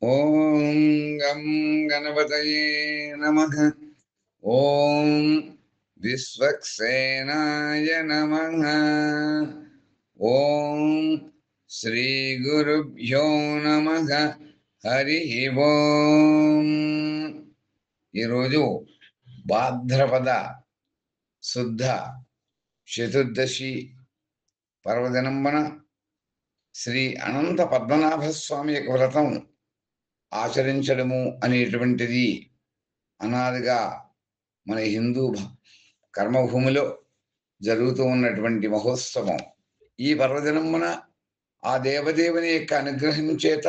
ఓం గం గణపతయే నమః. ఓం విశ్వక్సేనాయ నమః. ఓం శ్రీ గురుభ్యో నమః. హరి ఓం. ఈరోజు భాద్రపద శుద్ధ చతుర్దశి పర్వదినంబన శ్రీ అనంత పద్మనాభ స్వామి యొక్క వ్రతం ఆచరించడము అనేటువంటిది అనాదిగా మన హిందూ కర్మభూమిలో జరుగుతూ ఉన్నటువంటి మహోత్సవం. ఈ పర్వదినమున ఆ దేవదేవుని యొక్క అనుగ్రహం చేత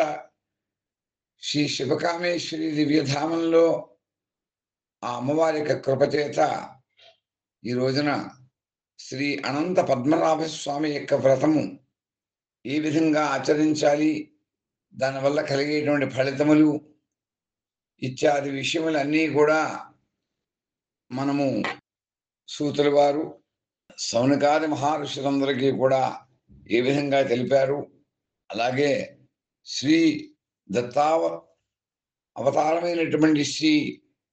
శ్రీ శివకామేశ్వరి దివ్యధామంలో ఆ అమ్మవారి యొక్క కృపచేత ఈ రోజున శ్రీ అనంత పద్మనాభ స్వామి యొక్క వ్రతము ఏ విధంగా ఆచరించాలి, దానివల్ల కలిగేటువంటి ఫలితములు ఇత్యాది విషయములన్నీ కూడా మనము సూతుల వారు సౌనకాది మహర్షులందరికీ కూడా ఏ విధంగా తెలిపారు, అలాగే శ్రీ అవతారమైనటువంటి శ్రీ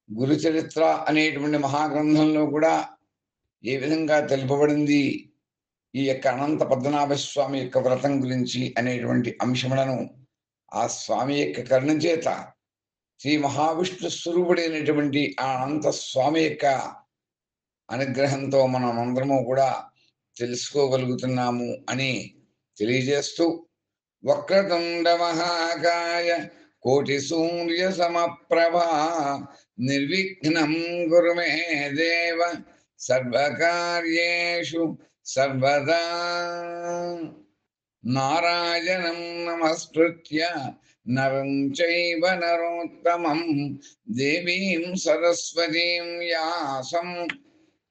గురుచరిత్ర అనేటువంటి మహాగ్రంథంలో కూడా ఏ విధంగా తెలుపబడింది ఈ యొక్క అనంత పద్మనాభ స్వామి యొక్క వ్రతం గురించి అనేటువంటి అంశములను ఆ స్వామి యొక్క కరుణ చేత శ్రీ మహావిష్ణు స్వరూపుడైనటువంటి ఆ అనంత స్వామి యొక్క అనుగ్రహంతో మనం అందరము కూడా తెలుసుకోగలుగుతున్నాము అని తెలియజేస్తూ, వక్రతుండ మహాకాయ కోటి సూర్య సమప్రభా నిర్విఘ్నం గురు మే దేవ సర్వకార్యేషు సర్వదా. నారాయణం నమస్కృత్య నరం చైవ నరోత్తమం దేవీం సరస్వతీం వ్యాసం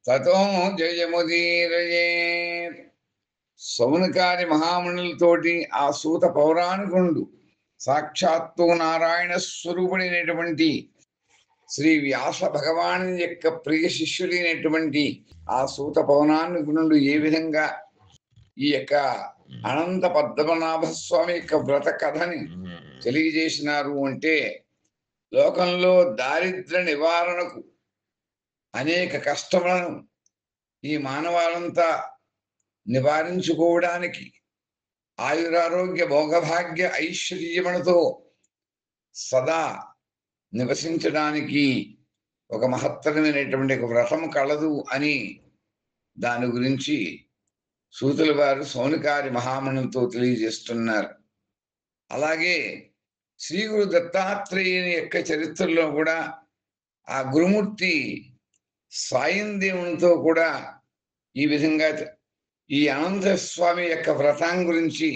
తతో జయముదీరయేత్. సౌనకాది మహామునులతోటి ఆ సూత పౌరాణికుడు సాక్షాత్తు నారాయణ స్వరూపుడైనటువంటి శ్రీ వ్యాస భగవాను యొక్క ప్రియ శిష్యుడైనటువంటి ఆ సూత పౌరాణికుడు ఏ విధంగా ఈ యొక్క అనంత పద్మనాభ స్వామి యొక్క వ్రత కథని తెలియజేసినారు అంటే, లోకంలో దారిద్ర్య నివారణకు అనేక కష్టములను ఈ మానవాళంతా నివారించుకోవడానికి ఆయురారోగ్య భోగభాగ్య ఐశ్వర్యములతో సదా నివసించడానికి ఒక మహత్తరమైనటువంటి ఒక వ్రతం కలదు అని దాని గురించి సూతుల వారు సౌనకాది మహామునులతో తెలియజేస్తున్నారు. అలాగే శ్రీ గురు దత్తాత్రేయుని యొక్క చరిత్రలో కూడా ఆ గురుమూర్తి సాయం దేవునితో కూడా ఈ విధంగా ఈ అనంత స్వామి యొక్క వ్రతం గురించి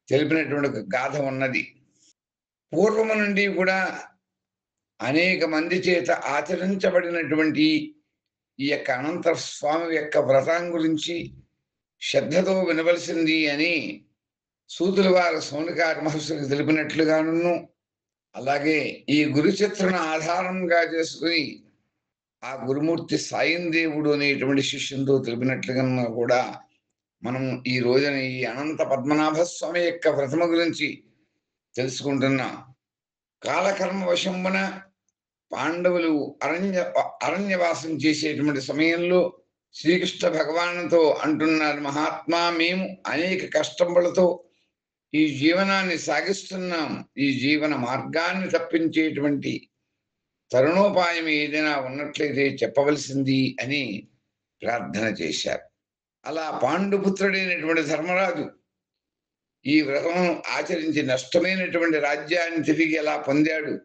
తెలిపినటువంటి ఒక గాథ ఉన్నది. పూర్వము నుండి కూడా అనేక మంది చేత ఆచరించబడినటువంటి ఈ యొక్క అనంత స్వామి యొక్క వ్రతం గురించి శ్రద్ధతో వినవలసింది అని సూతుల వారు సౌనకాది మహర్షులకు తెలిపినట్లుగాను, అలాగే ఈ గురుచిత్రను ఆధారంగా చేసుకుని ఆ గురుమూర్తి సాయం దేవుడు అనేటువంటి శిష్యునితో తెలిపినట్లుగా కూడా మనం ఈ రోజున ఈ అనంత పద్మనాభ స్వామి యొక్క వ్రతము గురించి తెలుసుకుంటున్నాం. కాలకర్మ వశంబున పాండవులు అరణ్యవాసం చేసేటువంటి సమయంలో శ్రీకృష్ణ భగవానుతో అంటున్నారు, మహాత్మా, మేము అనేక కష్టములతో ఈ జీవనాన్ని సాగిస్తున్నాం. ఈ జీవన మార్గాన్ని తప్పించేటువంటి తరుణోపాయం ఏదైనా ఉన్నట్లయితే చెప్పవలసింది అని ప్రార్థన చేశారు. అలా పాండుపుత్రుడైనటువంటి ధర్మరాజు ఈ వ్రతమును ఆచరించి నష్టమైనటువంటి రాజ్యాన్ని తిరిగి ఎలా పొందాడు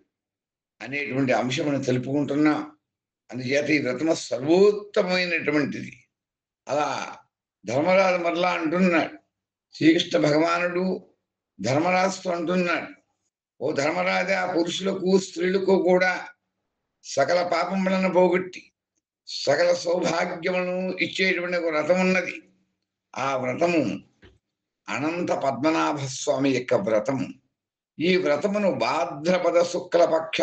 అనేటువంటి అంశమును తెలుపుకుంటున్నా. అందుచేత ఈ వ్రతము సర్వోత్తమైనటువంటిది. అలా ధర్మరాజు మరలా అంటున్నాడు, శ్రీకృష్ణ భగవానుడు ధర్మరాజుతో అంటున్నాడు, ఓ ధర్మరాజా, పురుషులకు స్త్రీలకు కూడా సకల పాపములను పోగొట్టి సకల సౌభాగ్యములను ఇచ్చేటువంటి ఒక వ్రతం ఉన్నది. ఆ వ్రతము అనంత పద్మనాభ స్వామి యొక్క వ్రతము. ఈ వ్రతమును భాద్రపద శుక్లపక్ష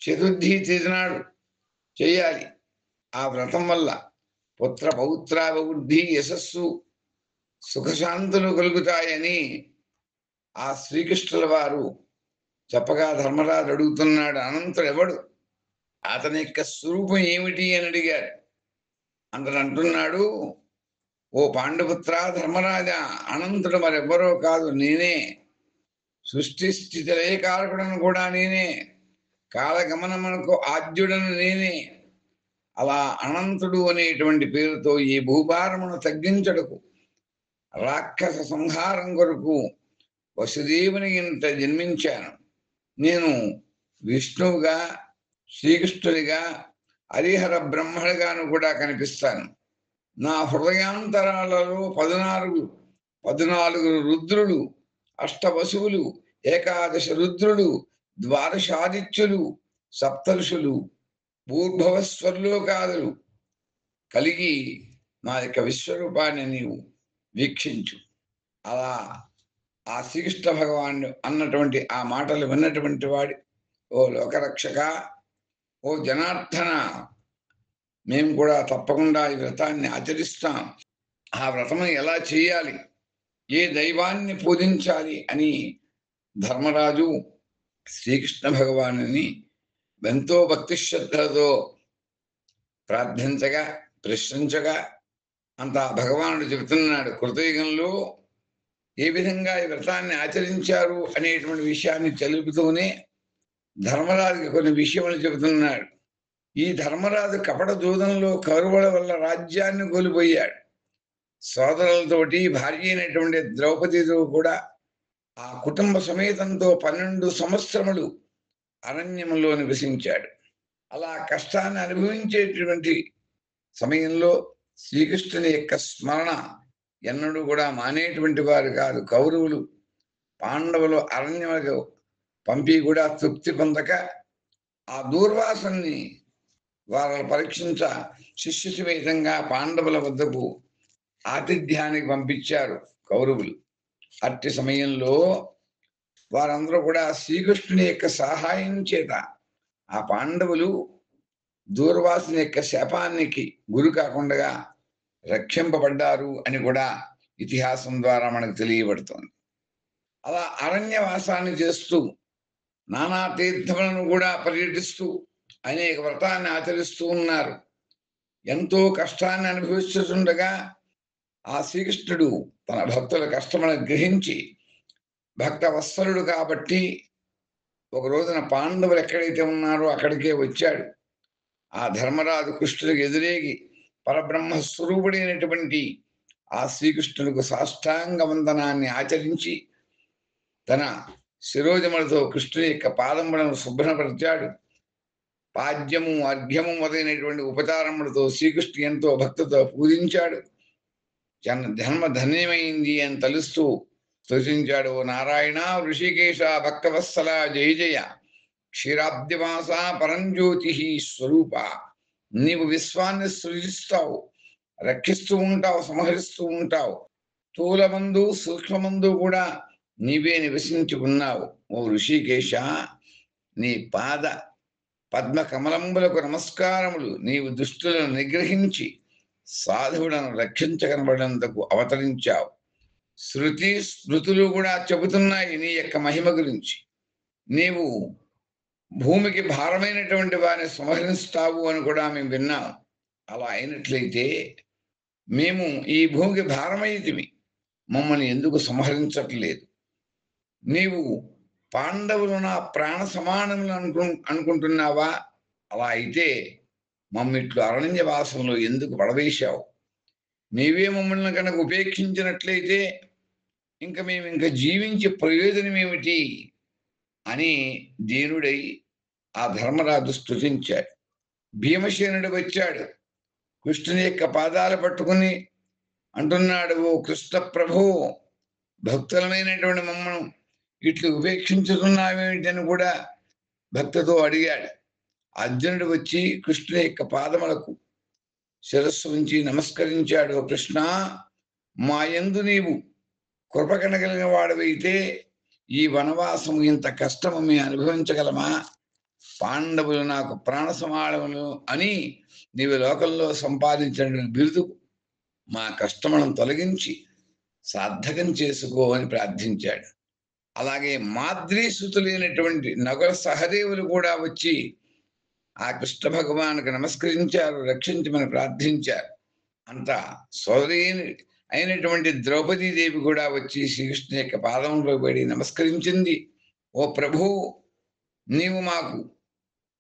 చతుర్థి తిథి నాడు చేయాలి. ఆ వ్రతం వల్ల పుత్ర పౌత్రాభివృద్ధి, యశస్సు, సుఖశాంతులు కలుగుతాయని ఆ శ్రీకృష్ణుల వారు చెప్పగా ధర్మరాజు అడుగుతున్నాడు, అనంతుడు ఎవడు, అతని యొక్క స్వరూపం ఏమిటి అని అడిగాడు. అతడు అంటున్నాడు, ఓ పాండుపుత్ర ధర్మరాజా, అనంతుడు మరెవ్వరో కాదు, నేనే. సృష్టి స్థితి లయకారకుడను కూడా నేనే. కాలగమనమునకు ఆద్యుడను నేనే. అలా అనంతుడు అనేటువంటి పేరుతో ఈ భూభారమును తగ్గించడకు, రాక్షస సంహారం కొరకు వసుదేవుని ఇంట జన్మించాను. నేను విష్ణువుగా, శ్రీకృష్ణుడిగా, హరిహర బ్రహ్మడిగాను కూడా కనిపిస్తాను. నా హృదయాంతరాలలో 14 రుద్రులు, అష్టవసువులు, ఏకాదశ రుద్రులు, ద్వాదశాదిత్యులు, సప్తఋషులు, భూర్భవస్వర్లోకాదులు కలిగి నా యొక్క విశ్వరూపాన్ని నీవు వీక్షించు. అలా ఆ శ్రీకృష్ణ భగవానుడు అన్నటువంటి ఆ మాటలు విన్నటువంటి వాడి, ఓ లోకరక్షక, ఓ జనార్దన, మేము కూడా తప్పకుండా ఈ వ్రతాన్ని ఆచరిస్తాం. ఆ వ్రతము ఎలా చేయాలి, ఏ దైవాన్ని పూజించాలి అని ధర్మరాజు శ్రీకృష్ణ భగవానుని ఎంతో భక్తి శ్రద్ధలతో ప్రార్థించగా, ప్రశ్నించగా, అంత భగవానుడు చెబుతున్నాడు. కృతయుగంలో ఏ విధంగా ఈ వ్రతాన్ని ఆచరించారు అనేటువంటి విషయాన్ని తెలుపుతూనే ధర్మరాజుకి కొన్ని విషయములు చెబుతున్నాడు. ఈ ధర్మరాజు కపట జూదంలో కౌరవుల వల్ల రాజ్యాన్ని కోల్పోయాడు. సోదరులతోటి భార్య అయినటువంటి ద్రౌపదితో కూడా ఆ కుటుంబ సమేతంతో 12 సంవత్సరములు అరణ్యంలో నివసించాడు. అలా కష్టాన్ని అనుభవించేటువంటి సమయంలో శ్రీకృష్ణుని యొక్క స్మరణ ఎన్నడూ కూడా మానేటువంటి వారు కాదు. కౌరవులు పాండవులు అరణ్యములకు పంపి కూడా తృప్తి పొందక ఆ దూర్వాసుని వారిని పరీక్షించ శిష్య సమేతంగా పాండవుల వద్దకు ఆతిథ్యానికి పంపించారు కౌరవులు. అట్టి సమయంలో వారందరూ కూడా శ్రీకృష్ణుని యొక్క సహాయం చేత ఆ పాండవులు దూర్వాసుని యొక్క శాపానికి గురి కాకుండా రక్షింపబడ్డారు అని కూడా ఇతిహాసం ద్వారా మనకు తెలియబడుతోంది. అలా అరణ్యవాసాన్ని చేస్తూ నానా తీర్థములను కూడా పర్యటిస్తూ అనేక వ్రతాన్ని ఆచరిస్తూ ఉన్నారు. ఎంతో కష్టాన్ని అనుభవిస్తుండగా ఆ శ్రీకృష్ణుడు తన భక్తుల కష్టములను గ్రహించి భక్త వత్సలుడు కాబట్టి ఒక రోజున పాండవులు ఎక్కడైతే ఉన్నారో అక్కడికే వచ్చాడు. ఆ ధర్మరాజు కృష్ణుడికి ఎదురేగి పరబ్రహ్మ స్వరూపుడైనటువంటి ఆ శ్రీకృష్ణుడికి సాష్టాంగ వందనాన్ని ఆచరించి తన శిరోజములతో కృష్ణుని యొక్క పాదములను శుభ్రపరిచాడు. పాద్యము, అర్ఘ్యము మొదలైనటువంటి ఉపచారములతో శ్రీకృష్ణుడు ఎంతో భక్తితో పూజించాడు. జన్మ ధన్యమైంది అని తలుస్తూ స్తుతించాడు. ఓ నారాయణ, ఋషికేశ, భక్తవత్సల, జయ జయ, క్షీరాబ్దివాస, పరంజ్యోతి స్వరూప, నీవు విశ్వాన్ని సృజిస్తావు, రక్షిస్తూ ఉంటావు, సంహరిస్తూ ఉంటావు. స్థూలమందు సూక్ష్మమందు కూడా నీవే నివసించి ఉన్నావు. ఓ ఋషికేశ, నీ పాద పద్మ కమలంబులకు నమస్కారములు. నీవు దుష్టులను నిగ్రహించి సాధువులను రక్షించగనబడినందుకు అవతరించావు. శృతి స్మృతులు కూడా చెబుతున్నాయి నీ యొక్క మహిమ గురించి. నీవు భూమికి భారమైనటువంటి వారిని సంహరిస్తావు అని కూడా మేము విన్నాం. అలా అయినట్లయితే మేము ఈ భూమికి భారమైతిమి, మమ్మల్ని ఎందుకు సంహరించట్లేదు? నీవు పాండవులు నా ప్రాణ సమానములు అనుకుంటున్నావా? అలా అయితే మమ్మిట్లు అరణ్యవాసంలో ఎందుకు పడవేశావు? నీవే మమ్మల్ని కనుక ఉపేక్షించినట్లయితే మేము జీవించే ప్రయోజనం ఏమిటి అని దీనుడై ఆ ధర్మరాజు స్తుతించాడు. భీమసేనుడు వచ్చాడు, కృష్ణుని యొక్క పాదాలు పట్టుకుని అంటున్నాడు, ఓ కృష్ణ ప్రభు, భక్తులమైనటువంటి మమ్మను ఇట్లు ఉపేక్షించుతున్నావేమిటని కూడా భక్తితో అడిగాడు. అర్జునుడు వచ్చి కృష్ణుని యొక్క పాదములకు శిరస్సు ఉంచి నమస్కరించాడు. ఓ కృష్ణ, మా యందు నీవు కృప కనగలిగిన వాడవైతే ఈ వనవాసము ఇంత కష్టము మేము అనుభవించగలమా? పాండవులు నాకు ప్రాణ సమానములు అని నీవు లోకంలో సంపాదించిన బిరుదు మా కష్టములను తొలగించి సార్థకం చేసుకో అని ప్రార్థించాడు. అలాగే మాద్రీసుతులైనటువంటి నకుల సహదేవులు కూడా వచ్చి ఆ కృష్ణ భగవానుకు నమస్కరించారు, రక్షించమని ప్రార్థించారు. అంత సోదరి అయినటువంటి ద్రౌపదీదేవి కూడా వచ్చి శ్రీకృష్ణ యొక్క పాదంలో పడి నమస్కరించింది. ఓ ప్రభు, నీవు మాకు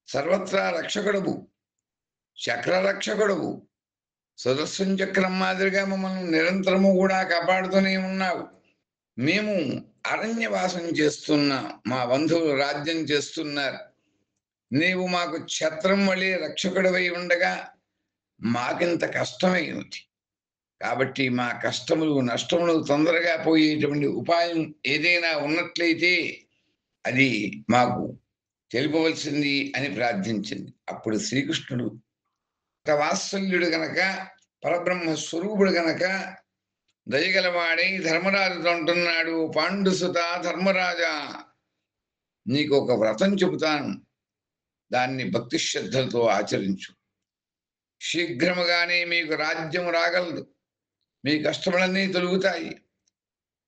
సర్వత్రా రక్షకుడవు, చక్ర రక్షకుడవు, సుదర్శన చక్రం మాదిరిగా మమ్మల్ని నిరంతరము కూడా కాపాడుతూనే ఉన్నావు. మేము అరణ్యవాసం చేస్తున్నాం, మా బంధువులు రాజ్యం చేస్తున్నారు. నీవు మాకు ఛత్రం వలె రక్షకుడవై ఉండగా మాకింత కష్టమేమిటి? కాబట్టి మా కష్టములు నష్టములు తొందరగా పోయేటువంటి ఉపాయం ఏదైనా ఉన్నట్లయితే అది మాకు తెలుపవలసింది అని ప్రార్థించింది. అప్పుడు శ్రీకృష్ణుడు వాత్సల్యుడు గనక, పరబ్రహ్మ స్వరూపుడు గనక దయగలవాడై ధర్మరాజుతో అంటున్నాడు, పాండుసుత ధర్మరాజా, నీకు ఒక వ్రతం చెబుతాను, దాన్ని భక్తి శ్రద్ధలతో ఆచరించు. శీఘ్రముగానే మీకు రాజ్యం రాగలదు, మీ కష్టములన్నీ తొలుగుతాయి.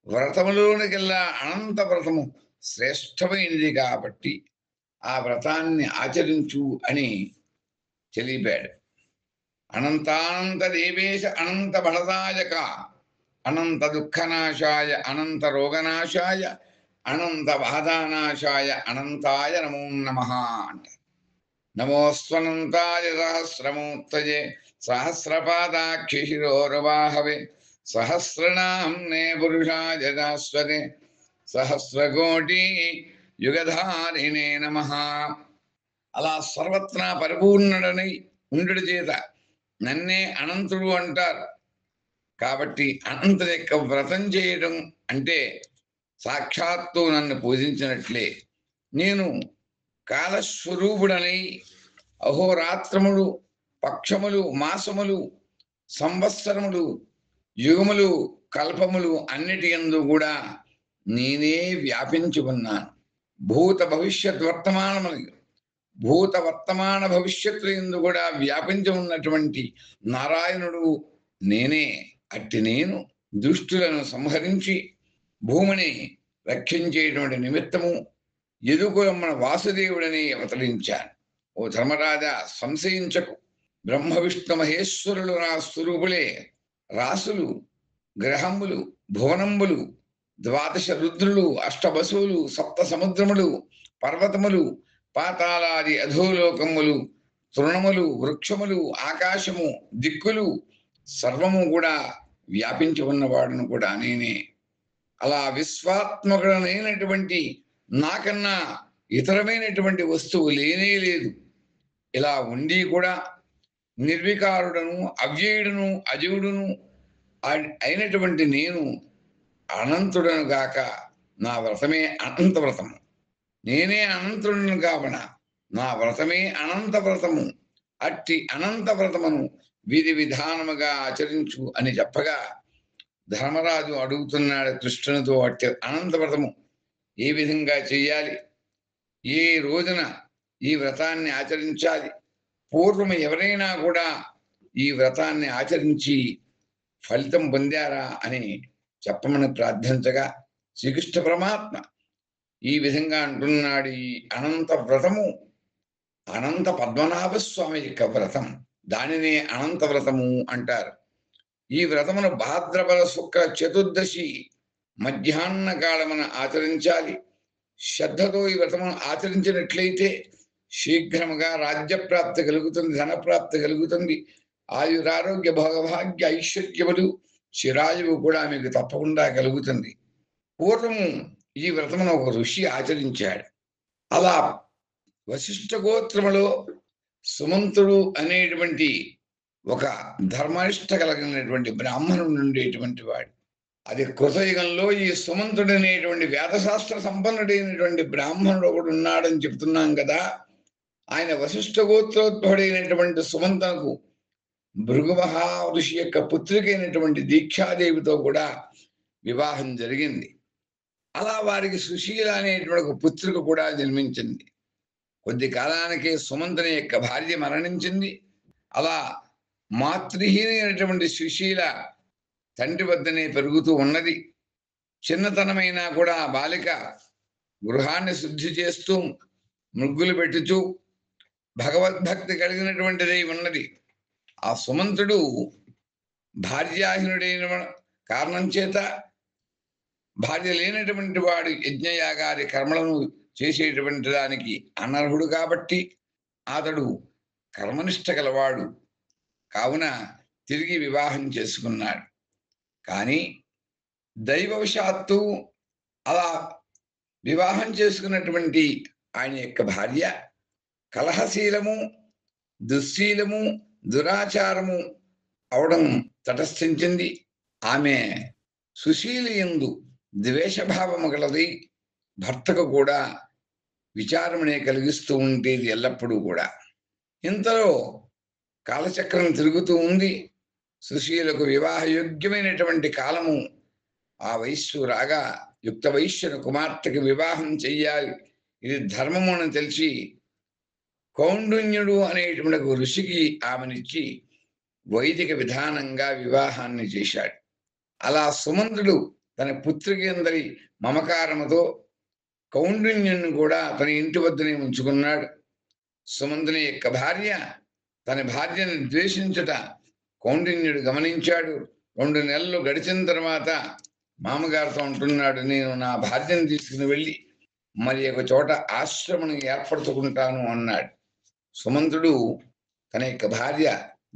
వ్రతములోనికెల్లా అనంత వ్రతము శ్రేష్టమైనది కాబట్టి ఆ వ్రతాన్ని ఆచరించు అని తెలిపాడు. అనంతానంత దేవేశ అనంత బలదాయక, అనంత దుఃఖనాశాయ, అనంత రోగనాశాయ, అనంత బాధానాశాయ, అనంతాయ నమో నమః అంట. నమోస్వనంతాయ సహస్రమూర్తయే సహస్రపాదాక్షి శిరోర్వాహవే సహస్రనామ్నే పురుషాయ శాశ్వతే సహస్రకోటి యుగధారిణే నమః. అలా సర్వత్రా పరిపూర్ణుడనై ఉండుడి చేత నన్నే అనంతుడు అంటారు. కాబట్టి అనంతుడి యొక్క వ్రతం చేయడం అంటే సాక్షాత్తు నన్ను పూజించినట్లే. నేను కాలస్వరూపుడనై అహోరాత్రములు, పక్షములు, మాసములు, సంవత్సరములు, యుగములు, కల్పములు అన్నిటి యందు కూడా నేనే వ్యాపించి ఉన్నాను. భూత భవిష్యత్ వర్తమానములు, భూత వర్తమాన భవిష్యత్తుల యందు కూడా వ్యాపించి ఉన్నటువంటి నారాయణుడు నేనే. అట్టి నేను దుష్టులను సంహరించి భూమిని రక్షించేటువంటి నిమిత్తము యదుకులమ్మన వాసుదేవుడని అవతరించాను. ఓ ధర్మరాజా, సంశయించకు. బ్రహ్మ విష్ణు మహేశ్వరులు నా స్వరూపులే. రాసులు, గ్రహములు, భువనంబులు, ద్వాదశ రుద్రులు, అష్టవసువులు, సప్త సముద్రములు, పర్వతములు, పాతాళాది అధోలోకములు, తృణములు, వృక్షములు, ఆకాశము, దిక్కులు సర్వము కూడా వ్యాపించి ఉన్నవాడును కూడా నేనే. అలా విశ్వాత్మకుడనైనటువంటి నాకన్నా ఇతరమైనటువంటి వస్తువు లేనే లేదు. ఇలా ఉండి కూడా నిర్వికారుడను, అవ్యయుడును, అజయుడును అయినటువంటి నేను అనంతుడను గాక నా వ్రతమే అనంత వ్రతము. నేనే అనంతుడను కావన నా వ్రతమే అనంత వ్రతము. అట్టి అనంత వ్రతమును విధి విధానముగా ఆచరించు అని చెప్పగా ధర్మరాజు అడుగుతున్నాడు కృష్ణునితో, అట్టి అనంత వ్రతము ఏ విధంగా చెయ్యాలి, ఏ రోజున ఈ వ్రతాన్ని ఆచరించాలి, పూర్వం ఎవరైనా కూడా ఈ వ్రతాన్ని ఆచరించి ఫలితం పొందారా అని చెప్పమని ప్రార్థించగా శ్రీకృష్ణ పరమాత్మ ఈ విధంగా అంటున్నాడు. ఈ అనంత వ్రతము అనంత పద్మనాభ స్వామి యొక్క వ్రతం, దానినే అనంత వ్రతము అంటారు. ఈ వ్రతమును భాద్రపద శుక్ల చతుర్దశి మధ్యాహ్న కాలమున ఆచరించాలి. శ్రద్ధతో ఈ వ్రతమును ఆచరించినట్లయితే శీఘ్రముగా రాజ్యప్రాప్తి కలుగుతుంది, ధనప్రాప్తి కలుగుతుంది, ఆయురారోగ్య భోగభాగ్య ఐశ్వర్యములు, చిరాయువు కూడా మీకు తప్పకుండా కలుగుతుంది. పూర్వము ఈ వ్రతమును ఒక ఋషి ఆచరించాడు. అలా వశిష్ఠ గోత్రములో సుమంతుడు అనేటువంటి ఒక ధర్మనిష్ట కలిగినటువంటి బ్రాహ్మణుడు ఉండేటువంటి వాడు. అది కృతయుగంలో ఈ సుమంతుడు అనేటువంటి వేదశాస్త్ర సంపన్నుడైనటువంటి బ్రాహ్మణుడు ఒకడు ఉన్నాడని చెప్తున్నాం కదా. ఆయన వశిష్ఠ గోత్రోద్భవుడైనటువంటి సుమంతునకు భృగుమహా ఋషి యొక్క పుత్రికైనటువంటి దీక్షాదేవితో కూడా వివాహం జరిగింది. అలా వారికి సుశీల అనేటువంటి ఒక పుత్రిక కూడా జన్మించింది. కొద్ది కాలానికే సుమంతుని యొక్క భార్య మరణించింది. అలా మాతృహీనైనటువంటి సుశీల తండ్రి వద్దనే పెరుగుతూ ఉన్నది. చిన్నతనమైనా కూడా ఆ బాలిక గృహాన్ని శుద్ధి చేస్తూ ముగ్గులు పెట్టుచూ భగవద్భక్తి కలిగినటువంటిదై ఉన్నది. ఆ సుమంతుడు భార్యాహీనుడైన కారణం చేత, భార్య లేనటువంటి వాడు యజ్ఞయాగాది కర్మలను చేసేటువంటి దానికి అనర్హుడు కాబట్టి అతడు కర్మనిష్ట గలవాడు కావున తిరిగి వివాహం చేసుకున్నాడు. కానీ దైవవశాత్తు అలా వివాహం చేసుకున్నటువంటి ఆయన యొక్క భార్య కలహశీలము, దుశ్శీలము, దురాచారము అవడం తటస్థించింది. ఆమె సుశీలయందు ద్వేషభావము గలది. భర్తకు కూడా విచారమనే కలిగిస్తూ ఉండేది ఎల్లప్పుడూ కూడా. ఇంతలో కాలచక్రం తిరుగుతూ ఉంది. సుశీలకు వివాహయోగ్యమైనటువంటి కాలము ఆ వయస్సు రాగా యుక్త వయస్సును కుమార్తెకు వివాహం చెయ్యాలి, ఇది ధర్మము అని తెలిసి కౌండిన్యుడు అనేటువంటి ఒక ఋషికి ఆమెనిచ్చి వైదిక విధానంగా వివాహాన్ని చేశాడు. అలా సుమంతుడు తన పుత్రికి అందరి మమకారముతో కౌండిన్యుని కూడా తన ఇంటి వద్దనే ఉంచుకున్నాడు. సుమంతుని యొక్క భార్య తన భార్యను ద్వేషించుట కౌండిన్యుడు గమనించాడు. 2 నెలలు గడిచిన తర్వాత మామగారితో అంటున్నాడు, నేను నా భార్యను తీసుకుని వెళ్ళి మరి ఒక చోట ఆశ్రమం ఏర్పరచుకుంటాను అన్నాడు. సుమంతుడు తన యొక్క భార్య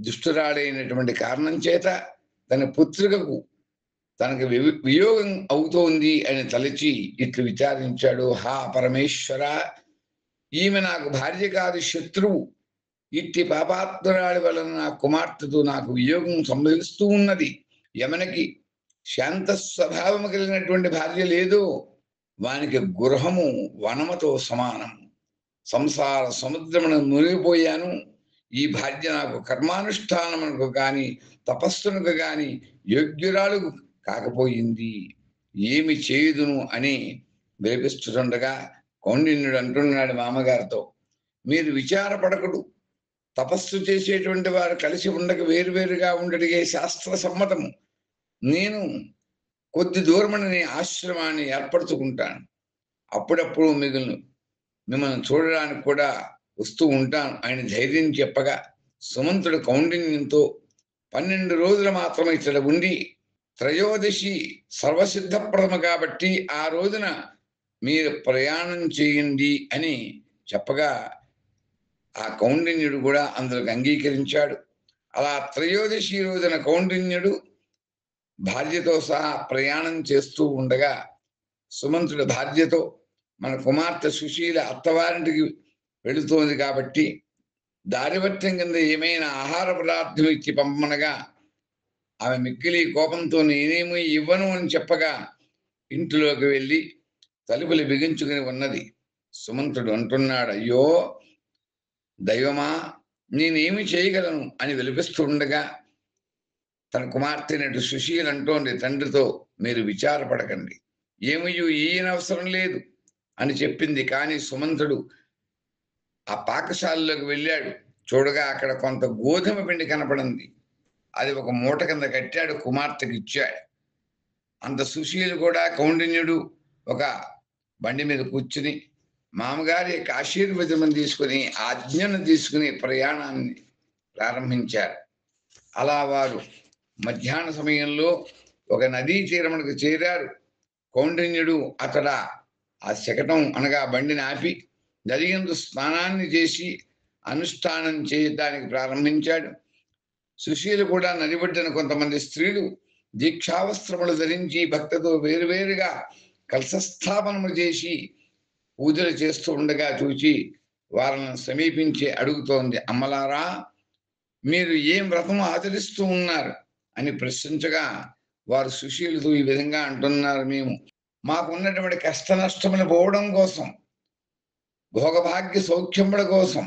దుష్టురాడైనటువంటి కారణం చేత తన పుత్రికకు తనకు వియోగం అవుతోంది అని తలచి ఇట్లు విచారించాడు, హా పరమేశ్వర, ఈమె నాకు భార్య కాదు, శత్రువు. ఇట్టి పాపాత్మురాలి వలన నా కుమార్తెతో నాకు వియోగం సంభవిస్తూ ఉన్నది. యమనకి శాంత స్వభావము కలిగినటువంటి భార్య లేదు, వానికి గృహము వనముతో సమానం. సంసార సముద్రమును మునిగిపోయాను. ఈ భార్య నాకు కర్మానుష్ఠానమునకు కాని తపస్సునకు కాని యోగ్యురాలు కాకపోయింది, ఏమి చేయుదును అని విలపిస్తుండగా కౌండిన్యుడు అంటున్నాడు మామగారితో, మీరు విచారపడకుడు. తపస్సు చేసేటువంటి వారు కలిసి ఉండక వేరువేరుగా ఉండడిగే శాస్త్ర సమ్మతము. నేను కొద్ది దూరమని ఆశ్రమాన్ని ఏర్పరచుకుంటాను. అప్పుడప్పుడు మిమ్మల్ని చూడడానికి కూడా వస్తూ ఉంటాను ఆయన ధైర్యం చెప్పగా, సుమంతుడు కౌండిన్యంతో 12 రోజులు మాత్రమే ఇక్కడ ఉండి త్రయోదశి సర్వసిద్ధప్రదము కాబట్టి ఆ రోజున మీరు ప్రయాణం చేయండి అని చెప్పగా ఆ కౌండిన్యుడు కూడా అందులోకి అంగీకరించాడు. అలా త్రయోదశి రోజున కౌండిన్యుడు భార్యతో సహా ప్రయాణం చేస్తూ ఉండగా సుమంతుడు భార్యతో, మన కుమార్తె సుశీల అత్తవారింటికి వెళుతోంది కాబట్టి దారివత్యం కింద ఏమైనా ఆహార పదార్థం ఇచ్చి పంపనగా ఆమె మిక్కిలి కోపంతో నేనేమీ ఇవ్వను అని చెప్పగా ఇంటిలోకి వెళ్ళి తలుపులు బిగించుకుని ఉన్నది. సుమంతుడు అంటున్నాడు, అయ్యో దైవమా, నేనేమి చేయగలను అని విలపిస్తుండగా తన కుమార్తె నటు సుశీల అంటోంది తండ్రితో, మీరు విచారపడకండి, ఏమయ్యూ ఈయన అవసరం లేదు అని చెప్పింది. కానీ సుమంతుడు ఆ పాకశాలలోకి వెళ్ళాడు. చూడగా అక్కడ కొంత గోధుమ పిండి కనపడింది. అది ఒక మూట కింద కట్టాడు, కుమార్తెకి ఇచ్చాడు. అంత సుశీలు కూడా కౌండిన్యుడు ఒక బండి మీద కూర్చుని మామగారి యొక్క ఆశీర్వచనం తీసుకుని ఆజ్ఞను తీసుకుని ప్రయాణాన్ని ప్రారంభించారు. అలా వారు మధ్యాహ్న సమయంలో ఒక నదీ తీరమునకు చేరారు. కౌండిన్యుడు అక్కడ ఆ శకటం అనగా బండిని ఆపి నదియందు స్నానాన్ని చేసి అనుష్ఠానం చేయడానికి ప్రారంభించాడు. సుశీలు కూడా నది ఒడ్డున కొంతమంది స్త్రీలు దీక్షావస్త్రములు ధరించి భక్తితో వేరువేరుగా కలశస్థాపనము చేసి పూజలు చేస్తూ ఉండగా చూచి వారిని సమీపించి అడుగుతోంది, అమ్మలారా, మీరు ఏం వ్రతం ఆచరిస్తూ ఉన్నారు అని ప్రశ్నించగా వారు సుశీలుతో ఈ విధంగా అంటున్నారు, మేము మాకున్నటువంటి కష్ట నష్టములు పోవడం కోసం, భోగభాగ్య సౌఖ్యముల కోసం,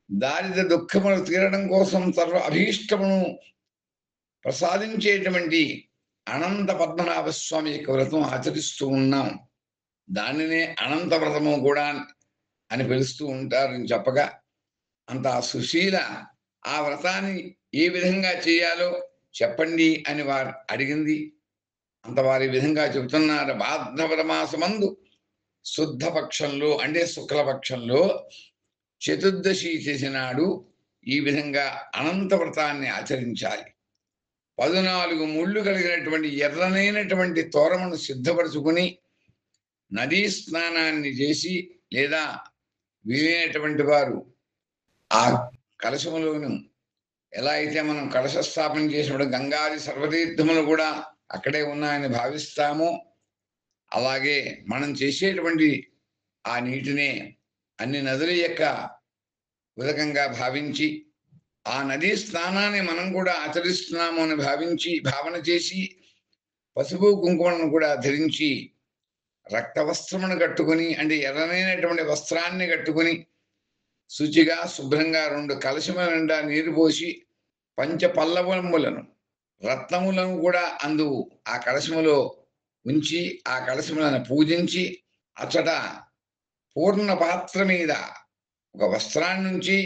దారిద్ర దుఃఖములు తీరడం కోసం, సర్వ అభీష్టమును ప్రసాదించేటువంటి అనంత పద్మనాభ స్వామి యొక్క వ్రతం ఆచరిస్తూ ఉన్నాం. దానినే అనంత వ్రతము కూడా అని పిలుస్తూ ఉంటారని చెప్పగా అంత సుశీల ఆ వ్రతాన్ని ఏ విధంగా చేయాలో చెప్పండి అని వారు అడిగింది. అంత వారి విధంగా చెబుతున్నారు. భాద్రపద మాసమందు శుద్ధ పక్షంలో అంటే శుక్లపక్షంలో చతుర్దశి చేసినాడు ఈ విధంగా అనంత వ్రతాన్ని ఆచరించాలి. 14 ముళ్ళు కలిగినటువంటి ఎర్రనైనటువంటి తోరమును సిద్ధపరచుకుని నదీ స్నానాన్ని చేసి, లేదా వీలైనటువంటి వారు ఆ కలశములోను ఎలా అయితే మనం కలశ స్థాపన చేసినప్పుడు గంగాది సర్వతీర్థములు కూడా అక్కడే ఉన్నాయని భావిస్తామో, అలాగే మనం చేసేటువంటి ఆ నీటినే అన్ని నదుల యొక్క ఉదకంగా భావించి, ఆ నదీ స్నానాన్ని మనం కూడా ఆచరిస్తున్నాము అని భావన చేసి, పసుపు కుంకుమను కూడా ధరించి రక్త వస్త్రమును కట్టుకుని అంటే ఎర్రనైనటువంటి వస్త్రాన్ని కట్టుకుని శుచిగా శుభ్రంగా 2 కలశముల నిండా నీరు పోసి పంచ పల్లవములను రత్నములను కూడా ఆ కలశములో ఉంచి ఆ కలశములను పూజించి అచ్చట పూర్ణ పాత్ర మీద ఒక వస్త్రాన్ని నుంచి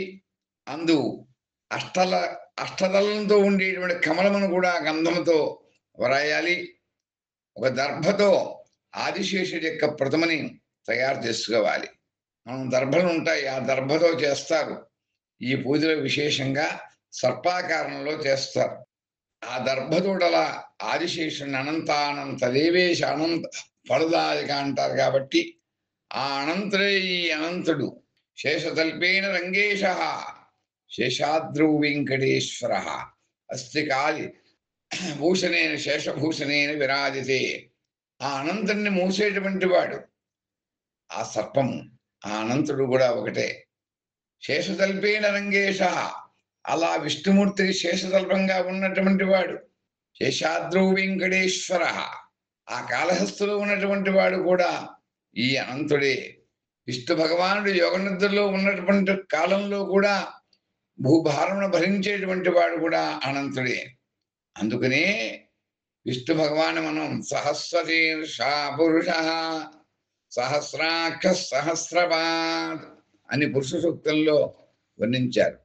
అష్టదళంతో ఉండేటువంటి కమలమును కూడా గంధముతో వ్రాయాలి. ఒక దర్భతో ఆదిశేషుడి యొక్క ప్రతిమని తయారు చేసుకోవాలి. మనం దర్భలు ఉంటాయి, ఆ దర్భతో చేస్తారు. ఈ పూజలో విశేషంగా సర్పాకారంలో చేస్తారు. ఆ దర్భతోడలా ఆదిశేషుని అనంతానంత దేవేశ అనంత ఫలదాయక అంటారు. కాబట్టి ఆ అనంతుడే ఈ అనంతుడు. శేషతల్పేన రంగేశ శేషాద్రౌ వెంకటేశ్వర అస్తి కాలి భూషణేన శేషభూషణేన విరాజితే. ఆ అనంతుడిని మూసేటువంటి వాడు ఆ సర్పము, ఆ అనంతుడు కూడా ఒకటే. శేషతల్పేన రంగేశ, అలా విష్ణుమూర్తికి శేషతల్పంగా ఉన్నటువంటి వాడు. శేషాద్రౌ వెంకటేశ్వర, ఆ కాళహస్తిలో ఉన్నటువంటి వాడు కూడా ఈ అనంతుడే. విష్ణు భగవానుడు యోగనిద్రలో ఉన్నటువంటి కాలంలో కూడా భూభారమును భరించేటువంటి వాడు కూడా అనంతుడే. అందుకనే విష్ణు భగవాను మనం సహస్రశీర్షా పురుష సహస్రాక్ష సహస్రపాద్ అని పురుష సూక్తంలో వర్ణించారు.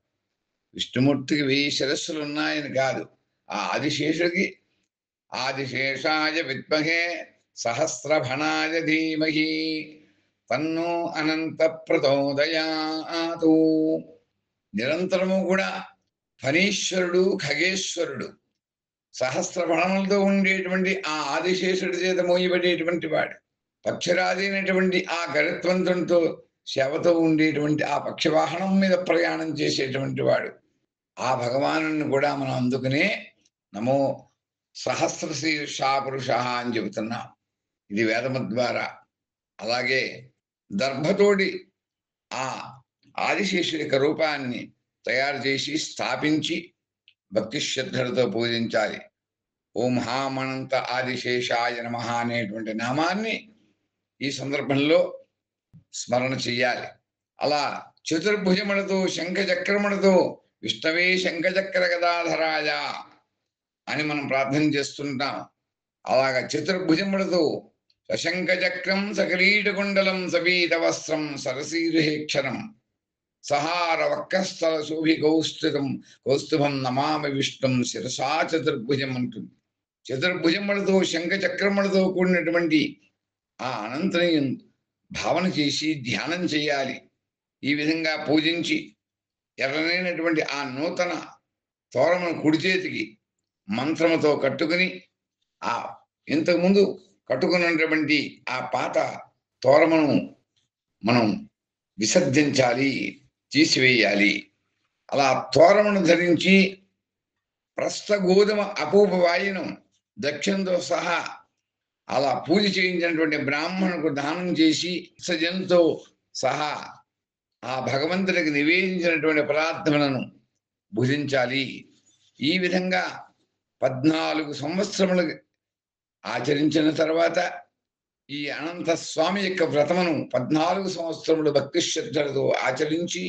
విష్ణుమూర్తికి 1000 శిరస్సులు ఉన్నాయని కాదు. ఆ ఆదిశేషుడికి ఆదిశేషాయ విద్మహే సహస్రభణాయ ధీమహి తన్నో అనంత ప్రచోదయాతు. నిరంతరము కూడా ఫణీశ్వరుడు ఖగేశ్వరుడు సహస్రభణములతో ఉండేటువంటి ఆ ఆదిశేషుడి చేత మోయబడేటువంటి వాడు. పక్షిరాజైనటువంటి ఆ గరుత్మంతునితో సేవతో ఉండేటువంటి ఆ పక్షివాహనం మీద ప్రయాణం చేసేటువంటి వాడు. ఆ భగవాను కూడా మనం అందుకనే నమో సహస్రశీర్షా పురుష అని చెబుతున్నాం. ఇది వేదము ద్వారా. అలాగే దర్భతోడి ఆ ఆదిశేషుడి యొక్క రూపాన్ని తయారు చేసి స్థాపించి భక్తి శ్రద్ధలతో పూజించాలి. ఓం హామనంత ఆదిశేషాయ నమః అనేటువంటి నామాన్ని ఈ సందర్భంలో స్మరణ చెయ్యాలి. అలా చతుర్భుజములతో శంఖచక్రములతో విష్ణవే శంఖచక్ర గదాధరాయ అని మనం ప్రార్థన చేస్తుంటాం. అలాగా చతుర్భుజములతో సశంఖచక్రం సకిరీటకుండలం సపీత వస్త్రం సరసీరుహేక్షరం సహార వక్కస్థల శోభి కౌస్తుభం నమామి విష్ణుం శిరసా చతుర్భుజం అంటుంది. చతుర్భుజములతో శంఖచక్రములతో కూడినటువంటి ఆ అనంతుని భావన చేసి ధ్యానం చేయాలి. ఈ విధంగా పూజించి ఎర్రనైనటువంటి ఆ నూతన తోరమును కుడి చేతికి మంత్రముతో కట్టుకుని ఆ ఇంతకుముందు కట్టుకున్నటువంటి ఆ పాత తోరమును మనం విసర్జించాలి, తీసివేయాలి. అలా తోరమును ధరించి ప్రస్థ గోధుమ అపూప వాయును దక్షిణతో సహా అలా పూజ చేయించినటువంటి బ్రాహ్మణుకు దానం చేసి సజంతో సహా ఆ భగవంతుడికి నివేదించినటువంటి పదార్థములను భుజించాలి. ఈ విధంగా 14 సంవత్సరములు ఆచరించిన తర్వాత ఈ అనంత స్వామి యొక్క వ్రతమును 14 సంవత్సరములు భక్తి శ్రద్ధలతో ఆచరించి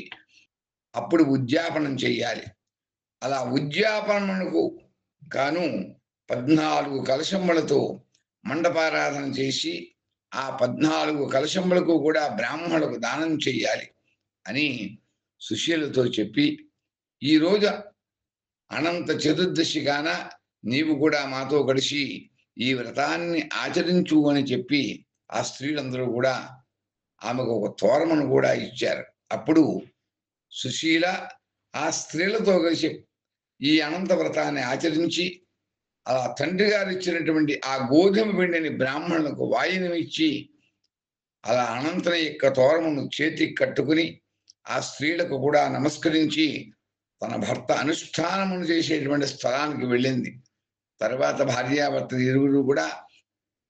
అప్పుడు ఉద్యాపనం చెయ్యాలి. అలా ఉద్యాపనకు గాను 14 కలశములతో మండపారాధన చేసి ఆ 14 కలశములకు కూడా బ్రాహ్మణులకు దానం చెయ్యాలి అని శిష్యులతో చెప్పి, ఈరోజు అనంత చతుర్దశి గాన నీవు కూడా మాతో కలిసి ఈ వ్రతాన్ని ఆచరించు అని చెప్పి ఆ స్త్రీలందరూ కూడా ఆమెకు ఒక తోరణను కూడా ఇచ్చారు. అప్పుడు సుశీల ఆ స్త్రీలతో కలిసి ఈ అనంత వ్రతాన్ని ఆచరించి అలా తండ్రి గారు ఇచ్చినటువంటి ఆ గోధుమ పిండిని బ్రాహ్మణులకు వాయినం ఇచ్చి అలా అనంతని యొక్క తోరణమును చేతికి కట్టుకుని ఆ స్త్రీలకు కూడా నమస్కరించి తన భర్త అనుష్ఠానమును చేసేటువంటి స్థలానికి వెళ్ళింది. తర్వాత భార్యాభర్త ఇరువురు కూడా